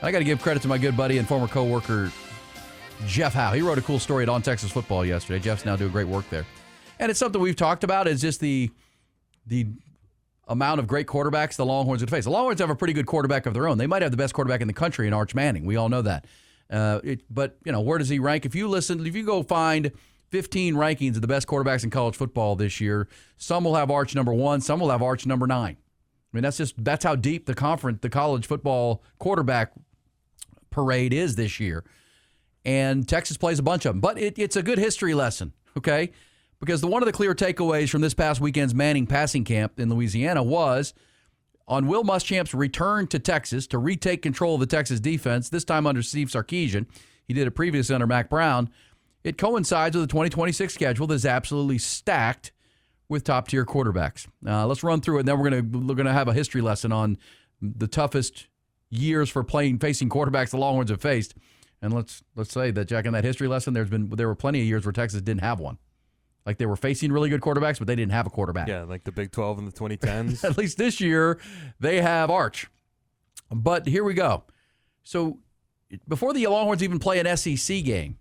I got to give credit to my good buddy and former coworker, Jeff Howe. He wrote a cool story at On Texas Football yesterday. Jeff's now doing great work there. And it's something we've talked about, is just the amount of great quarterbacks the Longhorns would face. The Longhorns have a pretty good quarterback of their own. They might have the best quarterback in the country in Arch Manning. We all know that. But, where does he rank? If you go find 15 rankings of the best quarterbacks in college football this year, some will have Arch number 1, some will have Arch number 9. I mean, that's how deep the college football quarterback parade is this year. And Texas plays a bunch of them. But it's a good history lesson, okay? Because one of the clear takeaways from this past weekend's Manning passing camp in Louisiana was on Will Muschamp's return to Texas to retake control of the Texas defense, this time under Steve Sarkisian. He did it previously under Mack Brown. It coincides with the 2026 schedule that is absolutely stacked with top-tier quarterbacks. Let's run through it, and then we're going to have a history lesson on the toughest years for facing quarterbacks the Longhorns have faced. And let's say that, Jack, in that history lesson, there were plenty of years where Texas didn't have one. Like, they were facing really good quarterbacks, but they didn't have a quarterback. Yeah, like the Big 12 in the 2010s. At least this year, they have Arch. But here we go. So before the Longhorns even play an SEC game,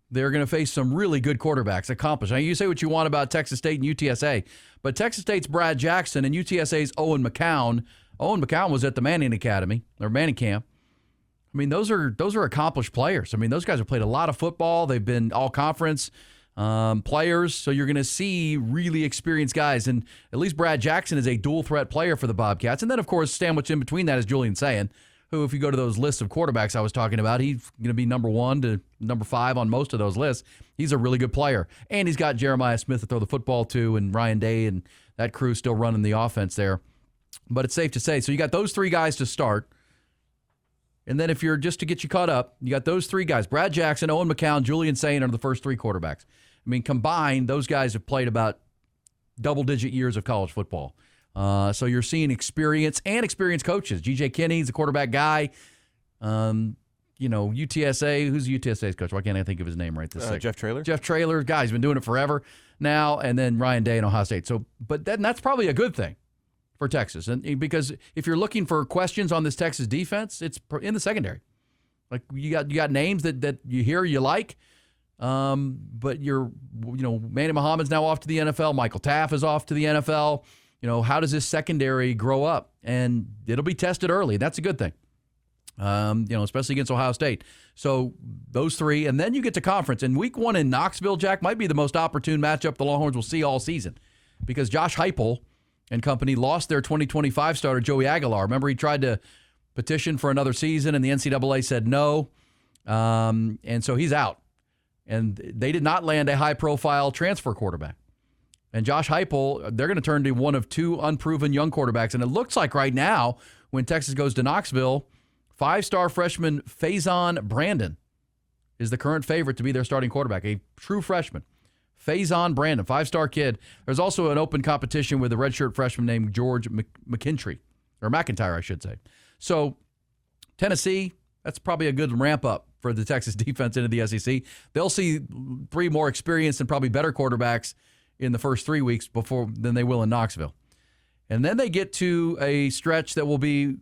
they're going to face some really good quarterbacks, accomplished. Now, you say what you want about Texas State and UTSA, but Texas State's Brad Jackson and UTSA's Owen McCown. Owen McCown was at the Manning Academy, or Manning camp. I mean, those are accomplished players. I mean, those guys have played a lot of football. They've been all-conference players, so you're going to see really experienced guys. And at least Brad Jackson is a dual-threat player for the Bobcats. And then, of course, sandwiched in between that is Julian Sayin, who, if you go to those lists of quarterbacks I was talking about, he's going to be number 1 to number 5 on most of those lists. He's a really good player. And he's got Jeremiah Smith to throw the football to, and Ryan Day and that crew still running the offense there. But it's safe to say, so you got those 3 guys to start. And then if you're just to get you caught up, you got those 3 guys, Brad Jackson, Owen McCown, Julian Sayin are the first 3 quarterbacks. I mean, combined, those guys have played about double-digit years of college football. So you're seeing experience and experienced coaches. G.J. Kinney's a quarterback guy. UTSA, who's UTSA's coach? Why can't I think of his name right this second? Jeff Traylor. Jeff Traylor, guy's been doing it forever now. And then Ryan Day and Ohio State. But that's probably a good thing for Texas, and because if you're looking for questions on this Texas defense, it's in the secondary. Like you got names that you hear you like, but Manny Muhammad's now off to the NFL. Michael Taff is off to the NFL. How does this secondary grow up? And it'll be tested early. That's a good thing. Especially against Ohio State. So those 3, and then you get to conference. And week 1 in Knoxville, Jack, might be the most opportune matchup the Longhorns will see all season, because Josh Heupel and company lost their 2025 starter, Joey Aguilar. Remember, he tried to petition for another season, and the NCAA said no. And so he's out. And they did not land a high-profile transfer quarterback. And Josh Heupel, they're going to turn to one of 2 unproven young quarterbacks. And it looks like right now, when Texas goes to Knoxville, 5-star freshman Faison Brandon is the current favorite to be their starting quarterback, a true freshman. Faison Brandon, 5-star kid. There's also an open competition with a redshirt freshman named George McIntyre, I should say. So Tennessee, that's probably a good ramp-up for the Texas defense into the SEC. They'll see 3 more experienced and probably better quarterbacks in the first 3 weeks than they will in Knoxville. And then they get to a stretch that will be,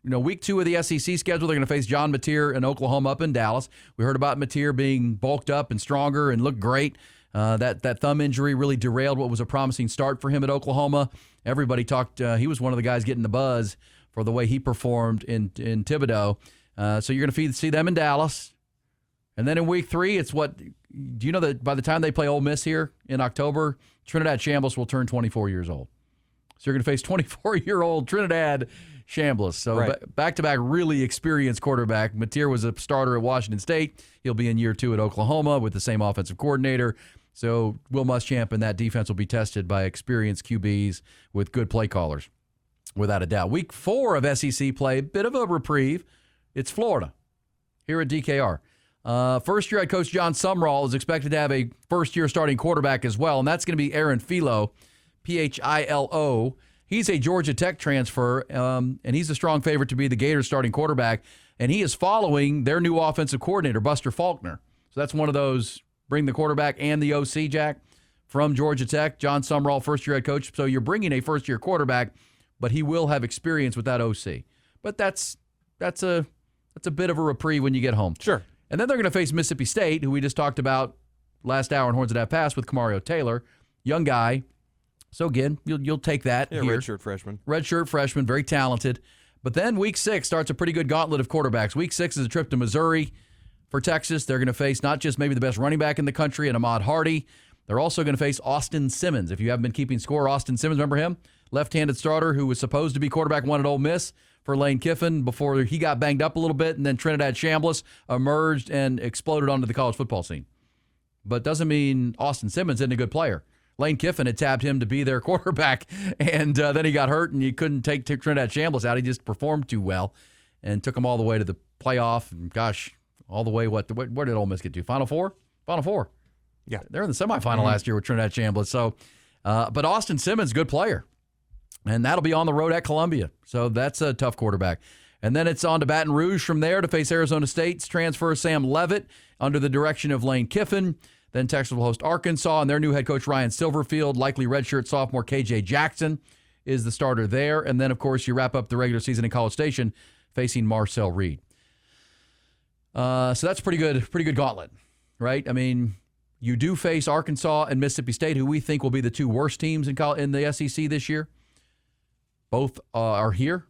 week 2 of the SEC schedule. They're going to face John Mateer in Oklahoma up in Dallas. We heard about Mateer being bulked up and stronger and looked great. That thumb injury really derailed what was a promising start for him at Oklahoma. Everybody talked. He was one of the guys getting the buzz for the way he performed in Thibodeau. So you're going to see them in Dallas. And then in week 3, it's do you know that by the time they play Ole Miss here in October, Trinidad Chambliss will turn 24 years old. So you're going to face 24-year-old Trinidad Chambliss. So right. Back-to-back really experienced quarterback. Mateer was a starter at Washington State. He'll be in year 2 at Oklahoma with the same offensive coordinator. So Will Muschamp and that defense will be tested by experienced QBs with good play callers, without a doubt. Week 4 of SEC play, bit of a reprieve. It's Florida here at DKR. First-year head coach John Sumrall is expected to have a first-year starting quarterback as well, and that's going to be Aaron Philo, Philo. He's a Georgia Tech transfer, and he's a strong favorite to be the Gators starting quarterback, and he is following their new offensive coordinator, Buster Faulkner. So that's one of those bring the quarterback and the OC, Jack, from Georgia Tech. John Sumrall, first-year head coach. So you're bringing a first-year quarterback, but he will have experience with that OC. but that's a bit of a reprieve when you get home. Sure. And then they're going to face Mississippi State, who we just talked about last hour on Horns That Have Passed with Kamario Taylor, young guy. So again, you'll take that here. Redshirt freshman. Redshirt freshman, very talented. But then week 6 starts a pretty good gauntlet of quarterbacks. Week 6 is a trip to Missouri for Texas. They're going to face not just maybe the best running back in the country and Ahmad Hardy. They're also going to face Austin Simmons. If you haven't been keeping score, Austin Simmons, remember him? Left-handed starter who was supposed to be quarterback one at Ole Miss for Lane Kiffin before he got banged up a little bit, and then Trinidad Chambliss emerged and exploded onto the college football scene. But doesn't mean Austin Simmons isn't a good player. Lane Kiffin had tabbed him to be their quarterback, and then he got hurt, and you couldn't take Trinidad Chambliss out. He just performed too well and took him all the way to the playoff. And gosh, all the way, where did Ole Miss get to? Final Four? Final Four. Yeah. They're in the semifinal last year with Trinidad Chambliss. So, but Austin Simmons, good player. And that'll be on the road at Columbia. So that's a tough quarterback. And then it's on to Baton Rouge from there to face Arizona State's transfer Sam Leavitt under the direction of Lane Kiffin. Then Texas will host Arkansas, and their new head coach Ryan Silverfield, likely redshirt sophomore KJ Jackson is the starter there. And then, of course, you wrap up the regular season in College Station facing Marcel Reed. So that's pretty good gauntlet, right? I mean, you do face Arkansas and Mississippi State, who we think will be the two worst teams in the SEC this year. Both are here.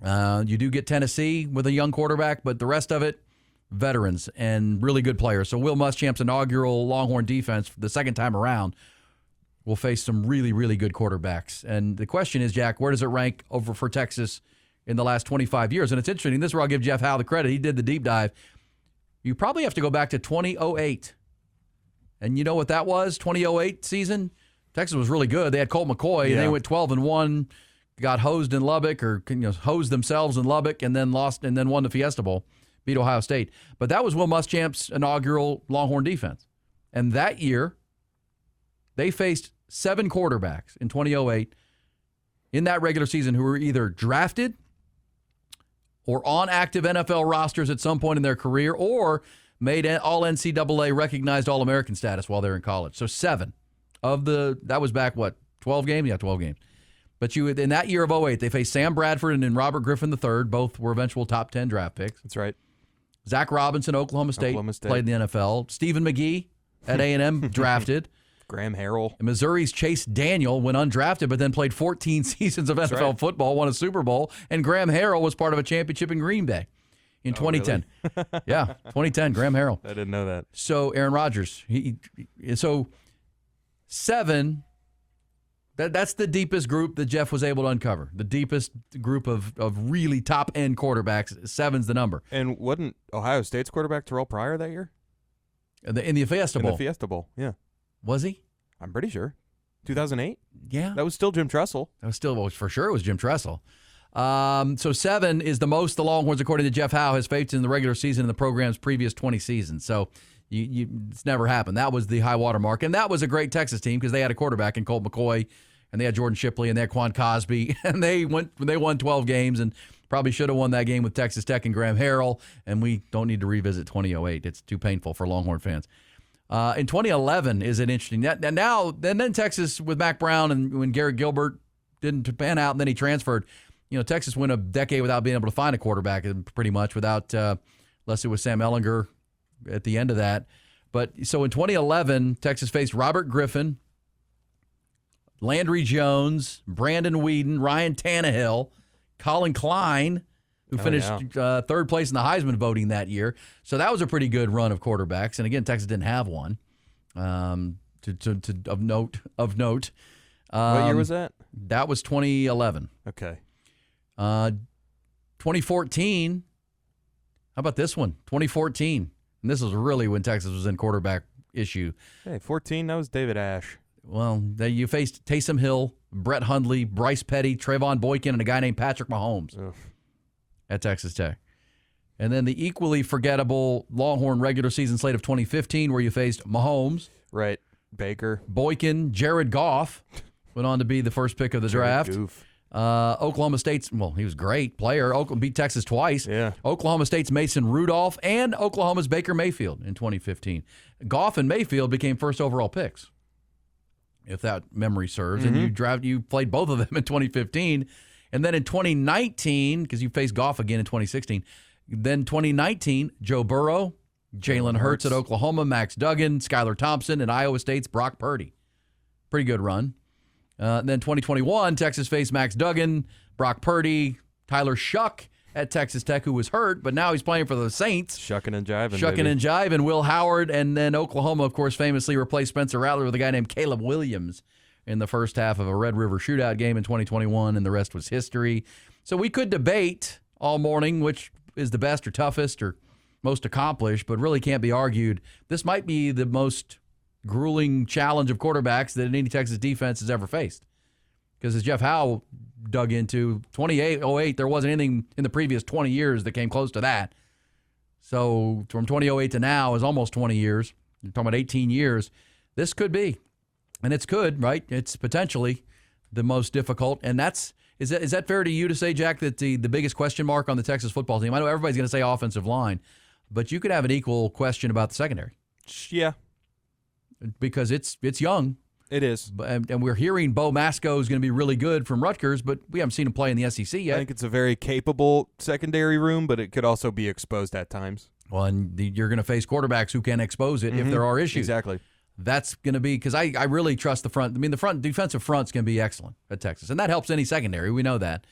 You do get Tennessee with a young quarterback, but the rest of it, veterans and really good players. So Will Muschamp's inaugural Longhorn defense the second time around will face some really, really good quarterbacks. And the question is, Jack, where does it rank over for Texas in the last 25 years? And it's interesting. This is where I'll give Jeff Howe the credit. He did the deep dive. You probably have to go back to 2008. And you know what that was? 2008 season? Texas was really good. They had Colt McCoy, and they went 12-1, got hosed in Lubbock, or hosed themselves in Lubbock, and then lost, and then won the Fiesta Bowl. Beat Ohio State. But that was Will Muschamp's inaugural Longhorn defense. And that year, they faced 7 quarterbacks in 2008 in that regular season who were either drafted or on active NFL rosters at some point in their career or made all NCAA recognized All-American status while they were in college. So 7 of that was back, 12 games? Yeah, 12 games. But in that year of 2008, they faced Sam Bradford and then Robert Griffin III. Both were eventual top 10 draft picks. That's right. Zach Robinson, Oklahoma State, played in the NFL. Stephen McGee at A&M, drafted. Graham Harrell. And Missouri's Chase Daniel went undrafted, but then played 14 seasons of NFL football, won a Super Bowl. And Graham Harrell was part of a championship in Green Bay in 2010. Really? Yeah, 2010, Graham Harrell. I didn't know that. So Aaron Rodgers. So 7... That's the deepest group that Jeff was able to uncover. The deepest group of really top-end quarterbacks. 7's the number. And wasn't Ohio State's quarterback Terrell Pryor that year? In the Fiesta Bowl. In the Fiesta Bowl, yeah. Was he? I'm pretty sure. 2008? Yeah. That was still Jim Tressel. That was still, for sure it was Jim Tressel. So 7 is the most the Longhorns, according to Jeff Howe, has faced in the regular season in the program's previous 20 seasons. So it's never happened. That was the high water mark. And that was a great Texas team because they had a quarterback in Colt McCoy, and they had Jordan Shipley, and they had Quan Cosby, and they won 12 games and probably should have won that game with Texas Tech and Graham Harrell, and we don't need to revisit 2008. It's too painful for Longhorn fans. In 2011 is an interesting. Then Texas with Mac Brown and when Garrett Gilbert didn't pan out and then he transferred, Texas went a decade without being able to find a quarterback pretty much unless it was Sam Ehlinger at the end of that. But so in 2011, Texas faced Robert Griffin, Landry Jones, Brandon Whedon, Ryan Tannehill, Colin Klein, who finished third place in the Heisman voting that year. So that was a pretty good run of quarterbacks. And again, Texas didn't have one of note. What year was that? That was 2011. Okay. 2014. How about this one? 2014. And this was really when Texas was in quarterback issue. Hey, 14, that was David Ash. Well, you faced Taysom Hill, Brett Hundley, Bryce Petty, Trayvon Boykin, and a guy named Patrick Mahomes at Texas Tech. And then the equally forgettable Longhorn regular season slate of 2015 where you faced Mahomes. Right. Baker. Boykin, Jared Goff went on to be the first pick of the draft. Goof. Oklahoma State's, he was a great player. Oklahoma beat Texas twice. Yeah. Oklahoma State's Mason Rudolph and Oklahoma's Baker Mayfield in 2015. Goff and Mayfield became first overall picks, if that memory serves. And you played both of them in 2015. And then in 2019, because you faced Goff again in 2016, then 2019, Joe Burrow, Jalen Hurts at Oklahoma, Max Duggan, Skylar Thompson, and Iowa State's Brock Purdy. Pretty good run. Then 2021, Texas faced Max Duggan, Brock Purdy, Tyler Shuck at Texas Tech, who was hurt, but now he's playing for the Saints. Shucking and jiving. Shucking and jiving. Will Howard, and then Oklahoma, of course, famously replaced Spencer Rattler with a guy named Caleb Williams in the first half of a Red River shootout game in 2021, and the rest was history. So we could debate all morning which is the best or toughest or most accomplished, but really can't be argued. This might be the most grueling challenge of quarterbacks that any Texas defense has ever faced. Because as Jeff Howe dug into, 2008, there wasn't anything in the previous 20 years that came close to that. So from 2008 to now is almost 20 years. You're talking about 18 years. This could be, and it's could, right? It's potentially the most difficult. And is that fair to you to say, Jack, that the biggest question mark on the Texas football team, I know everybody's going to say offensive line, but you could have an equal question about the secondary. Yeah. Because it's young. It is. And we're hearing Bo Masco is going to be really good from Rutgers, but we haven't seen him play in the SEC yet. I think it's a very capable secondary room, but it could also be exposed at times. Well, and you're going to face quarterbacks who can expose it if there are issues. Exactly. That's going to be, because I really trust the front. I mean, the defensive front's going to be excellent at Texas, and that helps any secondary. We know that.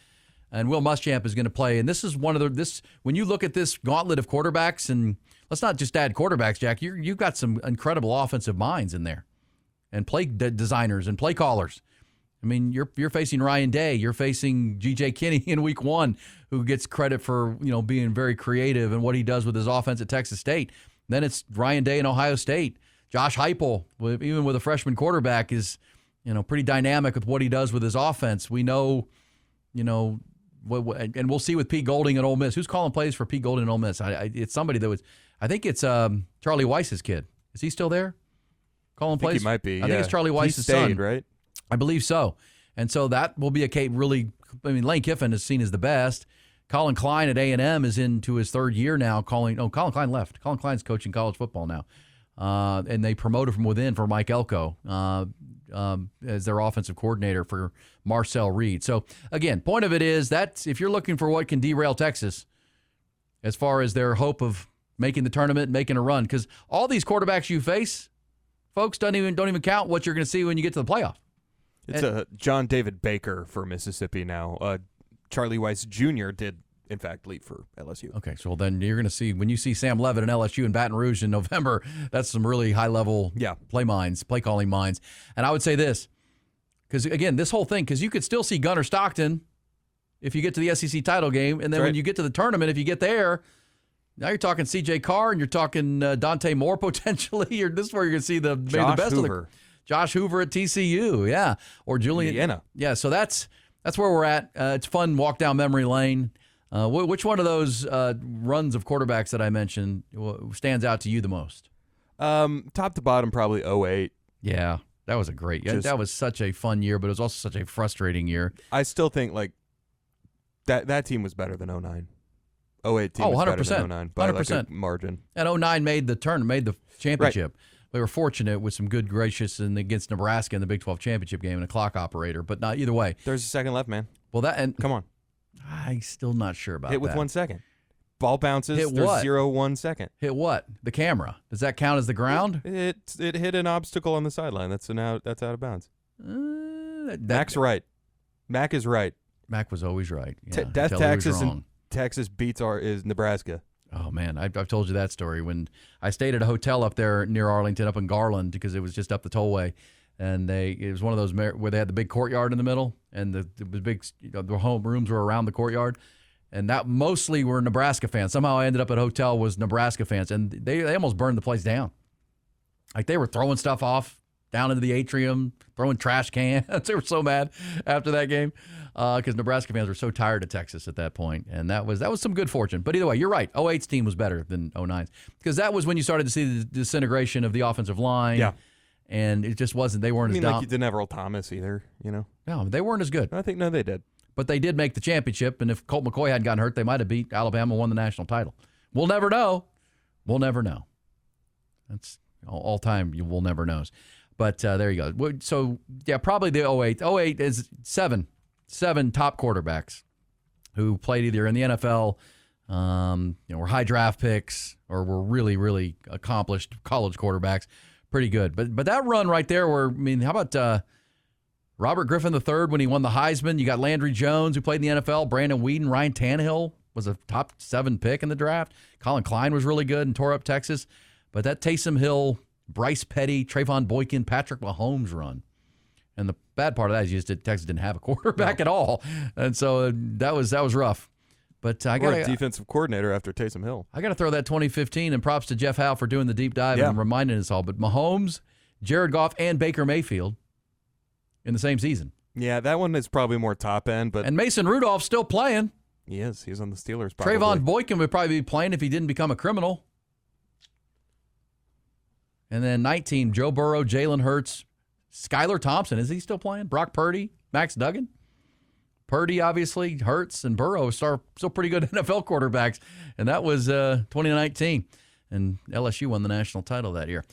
And Will Muschamp is going to play. And this is one of when you look at this gauntlet of quarterbacks, and let's not just add quarterbacks, Jack, you've got some incredible offensive minds in there, and play designers and play callers. I mean, you're facing Ryan Day, you're facing G.J. Kinney in week 1, who gets credit for being very creative and what he does with his offense at Texas State. Then it's Ryan Day in Ohio State. Josh Heupel, even with a freshman quarterback, is pretty dynamic with what he does with his offense. We know, and we'll see with Pete Golding at Ole Miss. Who's calling plays for Pete Golding at Ole Miss? It's somebody that was. I think it's Charlie Weiss's kid. Is he still there? Calling plays? He might be. I think it's Charlie Weiss's son, right? I believe so. And so that will be really. I mean, Lane Kiffin is seen as the best. Colin Klein at A&M is into his 3rd year now. Colin Klein left. Colin Klein's coaching college football now. And they promoted from within for Mike Elko as their offensive coordinator for Marcel Reed. So, again, point of it is that if you're looking for what can derail Texas as far as their hope of making the tournament, making a run, because all these quarterbacks you face, folks, don't even count what you're going to see when you get to the playoff. It's a John David Baker for Mississippi now. Charlie Weiss Jr. did, in fact, leave for LSU. Okay, so then you're going to see, when you see Sam Levitt and LSU in Baton Rouge in November, that's some really high-level play calling minds. And I would say this, because, again, this whole thing, because you could still see Gunnar Stockton if you get to the SEC title game, and then when you get to the tournament, if you get there, now you're talking C.J. Carr, and you're talking Dante Moore potentially, or this is where you're going to see the best Hoover. of the Josh Hoover at TCU, yeah, or Julian. Indiana. Yeah, so that's where we're at. It's fun walk down memory lane. Which one of those runs of quarterbacks that I mentioned stands out to you the most? Top to bottom, probably 08. Yeah, that was a great. That was such a fun year, but it was also such a frustrating year. I still think that team was better than 09. 08 team was 100%, better than 09 by 100%. a margin. And 09 made the championship. Right. We were fortunate with some good gracious and against Nebraska in the Big 12 championship game and a clock operator, but not either way. There's a second left, man. Well, come on. I'm still not sure about that. Hit with 1 second. Ball bounces. Hit there's what? 0-1 second. Hit what? The camera. Does that count as the ground? It hit an obstacle on the sideline. That's out of bounds. Mac's right. Mac is right. Mac was always right. Yeah, Death taxes and Texas beats is Nebraska. Oh, man, I've told you that story. When I stayed at a hotel up there near Arlington, up in Garland, because it was just up the tollway, and it was one of those where they had the big courtyard in the middle, and the big the home rooms were around the courtyard, and that mostly were Nebraska fans. Somehow I ended up at a hotel with Nebraska fans, and they almost burned the place down. Like they were throwing stuff off down into the atrium, throwing trash cans. They were so mad after that game because Nebraska fans were so tired of Texas at that point. And that was some good fortune. But either way, you're right. 08's team was better than 09's because that was when you started to see the disintegration of the offensive line. Yeah. And it just wasn't, they weren't as like you didn't have Earl Thomas either, No, they weren't as good. I think, no, they did. But they did make the championship, and if Colt McCoy hadn't gotten hurt, they might have beat Alabama and won the national title. We'll never know. We'll never know. That's all time, we'll never knows. But there you go. So, yeah, probably the 08. 08 is 7. 7 top quarterbacks who played either in the NFL, were high draft picks, or were really, really accomplished college quarterbacks. Pretty good. But that run right there how about Robert Griffin III when he won the Heisman? You got Landry Jones, who played in the NFL, Brandon Weeden, Ryan Tannehill was a top 7 pick in the draft. Colin Klein was really good and tore up Texas. But that Taysom Hill, Bryce Petty, Trayvon Boykin, Patrick Mahomes run. And the bad part of that is Texas didn't have a quarterback at all. And so that was rough. But I got a defensive coordinator after Taysom Hill. I got to throw that 2015, and props to Jeff Howe for doing the deep dive and reminding us all. But Mahomes, Jared Goff, and Baker Mayfield in the same season. Yeah, that one is probably more top end. And Mason Rudolph's still playing. He is. He's on the Steelers probably. Trayvon Boykin would probably be playing if he didn't become a criminal. And then 19, Joe Burrow, Jalen Hurts, Skylar Thompson. Is he still playing? Brock Purdy, Max Duggan. Purdy, obviously, Hurts, and Burrow still pretty good NFL quarterbacks. And that was 2019. And LSU won the national title that year.